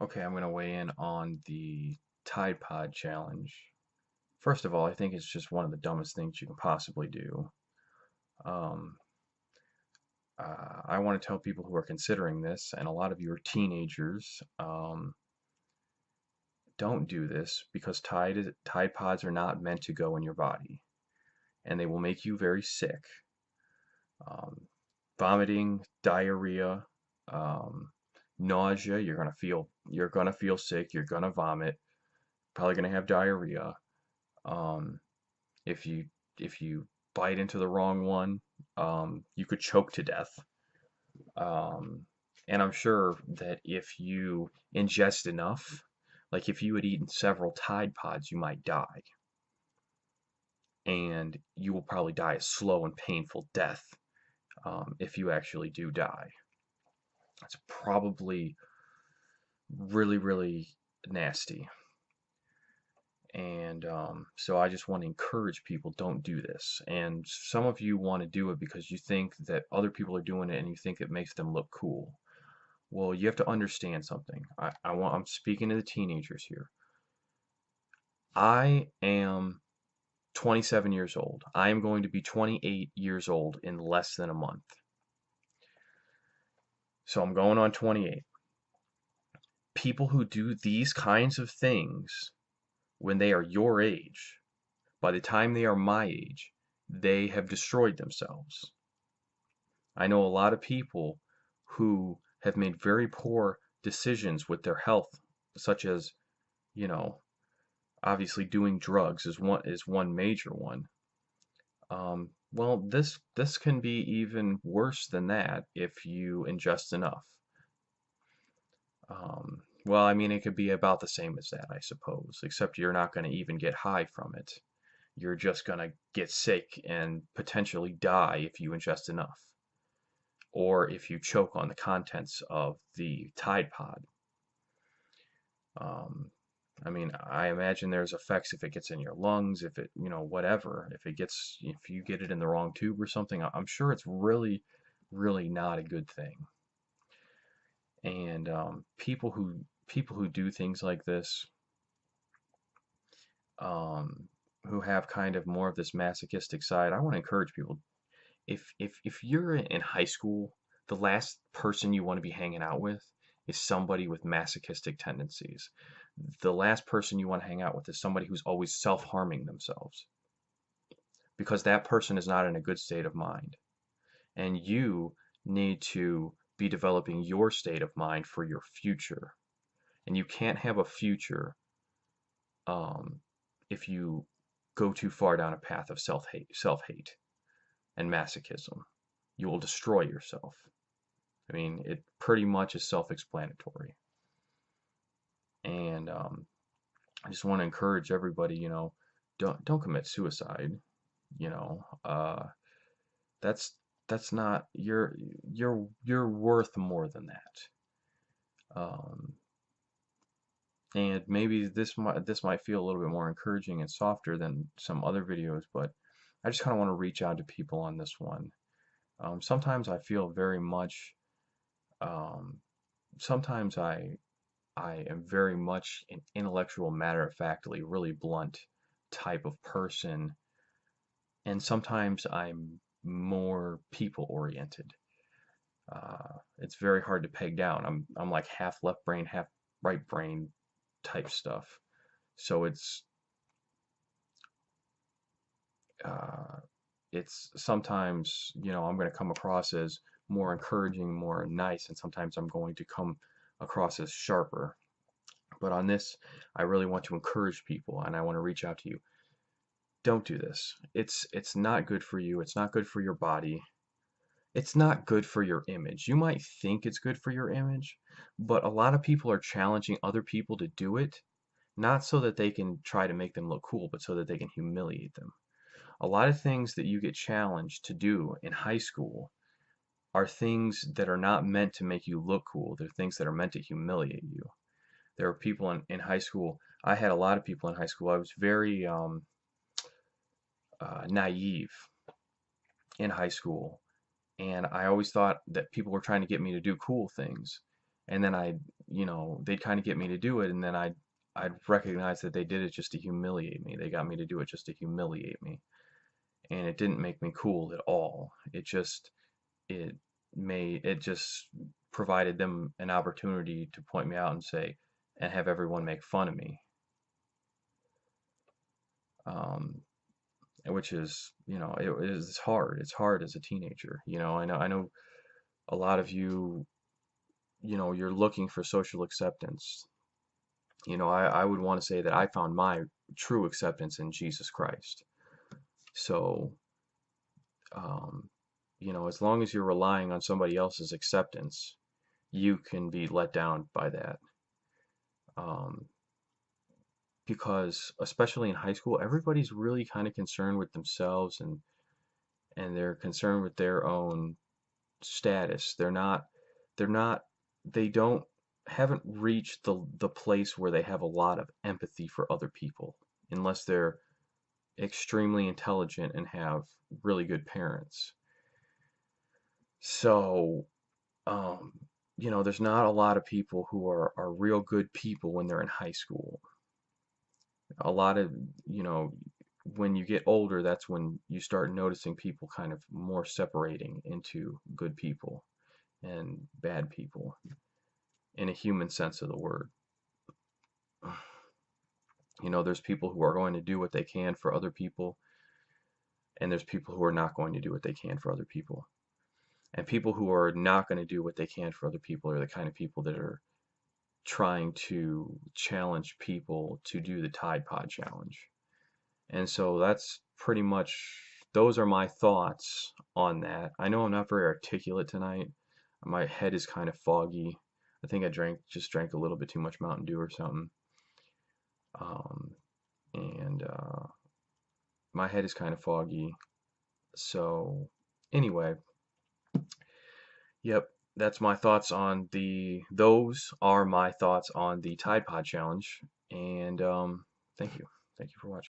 Okay, I'm going to weigh in on the Tide Pod challenge. First of all, I think it's just one of the dumbest things you can possibly do. Um, I want to tell people who are considering this, and a lot of you are teenagers, don't do this because Tide Pods are not meant to go in your body, and they will make you very sick. Um, Vomiting, diarrhea, um, nausea. You're gonna feel sick. You're gonna vomit. Probably gonna have diarrhea. Um, if you if you bite into the wrong one, you could choke to death. Um, and I'm sure that if you ingest enough, like if you had eaten several Tide Pods, you might die, and you will probably die a slow and painful death if you actually do die. It's probably really, really nasty. And so I just want to encourage people, don't do this. And some of you want to do it because you think that other people are doing it and you think it makes them look cool. Well, you have to understand something. I'm speaking to the teenagers here. I am 27 years old. I am going to be 28 years old in less than a month. So I'm going on 28. People who do these kinds of things when they are your age, by the time they are my age, they have destroyed themselves. I know a lot of people who have made very poor decisions with their health, such as, you know, obviously doing drugs is one major one. Well, this can be even worse than that if you ingest enough. Well, I mean, it could be about the same as that, I suppose, except you're not going to even get high from it. You're just going to get sick and potentially die if you ingest enough, or if you choke on the contents of the Tide Pod. Um, I mean, I imagine there's effects if it gets in your lungs, if it, whatever, if you get it in the wrong tube or something, I'm sure it's really, really not a good thing. And people who do things like this, um, who have kind of more of this masochistic side, I want to encourage people. If you're in high school, the last person you want to be hanging out with is somebody with masochistic tendencies. The last person you want to hang out with is somebody who's always self-harming themselves, because that person is not in a good state of mind. And you need to be developing your state of mind for your future. And you can't have a future um, if you go too far down a path of self-hate and masochism. You will destroy yourself. I mean, it pretty much is self-explanatory. And I just want to encourage everybody, don't commit suicide. You know, that's that's not you're worth more than that. Um, and maybe this might feel a little bit more encouraging and softer than some other videos, but I just kind of want to reach out to people on this one. Sometimes I feel very much. Um, sometimes I am very much an intellectual, matter-of-factly, really blunt type of person, and sometimes I'm more people-oriented. It's very hard to peg down. I'm like half left brain, half right brain type stuff. So uh, it's sometimes, I'm going to come across as more encouraging, more nice, and sometimes I'm going to come across as sharper. But on this, I really want to encourage people and I want to reach out to you. Don't do this. It's not good for you. It's not good for your body. It's not good for your image. You might think it's good for your image, but a lot of people are challenging other people to do it, not so that they can try to make them look cool, but so that they can humiliate them. A lot of things that you get challenged to do in high school are things that are not meant to make you look cool. They're things that are meant to humiliate you. There were people in high school. I had a lot of people in high school. I was very naive in high school, and I always thought that people were trying to get me to do cool things. And then I they'd kind of get me to do it, and then I'd recognize that they did it just to humiliate me. They got me to do it just to humiliate me, and it didn't make me cool at all. It it just provided them an opportunity to point me out and say, and have everyone make fun of me. Um, which is, it is hard. It's hard as a teenager. I know a lot of you, you're looking for social acceptance. I would want to say that I found my true acceptance in Jesus Christ. So, um, as long as you're relying on somebody else's acceptance, you can be let down by that. Um, because especially in high school, everybody's really kind of concerned with themselves, and they're concerned with their own status. They're not they don't haven't reached the place where they have a lot of empathy for other people unless they're extremely intelligent and have really good parents. So, um, there's not a lot of people who are real good people when they're in high school. A lot of, you know, when you get older, that's when you start noticing people kind of more separating into good people and bad people in a human sense of the word. There's people who are going to do what they can for other people, and there's people who are not going to do what they can for other people. And people who are not going to do what they can for other people are the kind of people that are trying to challenge people to do the Tide Pod Challenge. And so that's pretty much, those are my thoughts on that. I know I'm not very articulate tonight. My head is kind of foggy. I think I just drank a little bit too much Mountain Dew or something. Um, and my head is kind of foggy. So anyway, yep, those are my thoughts on the Tide Pod Challenge. And thank you. Thank you for watching.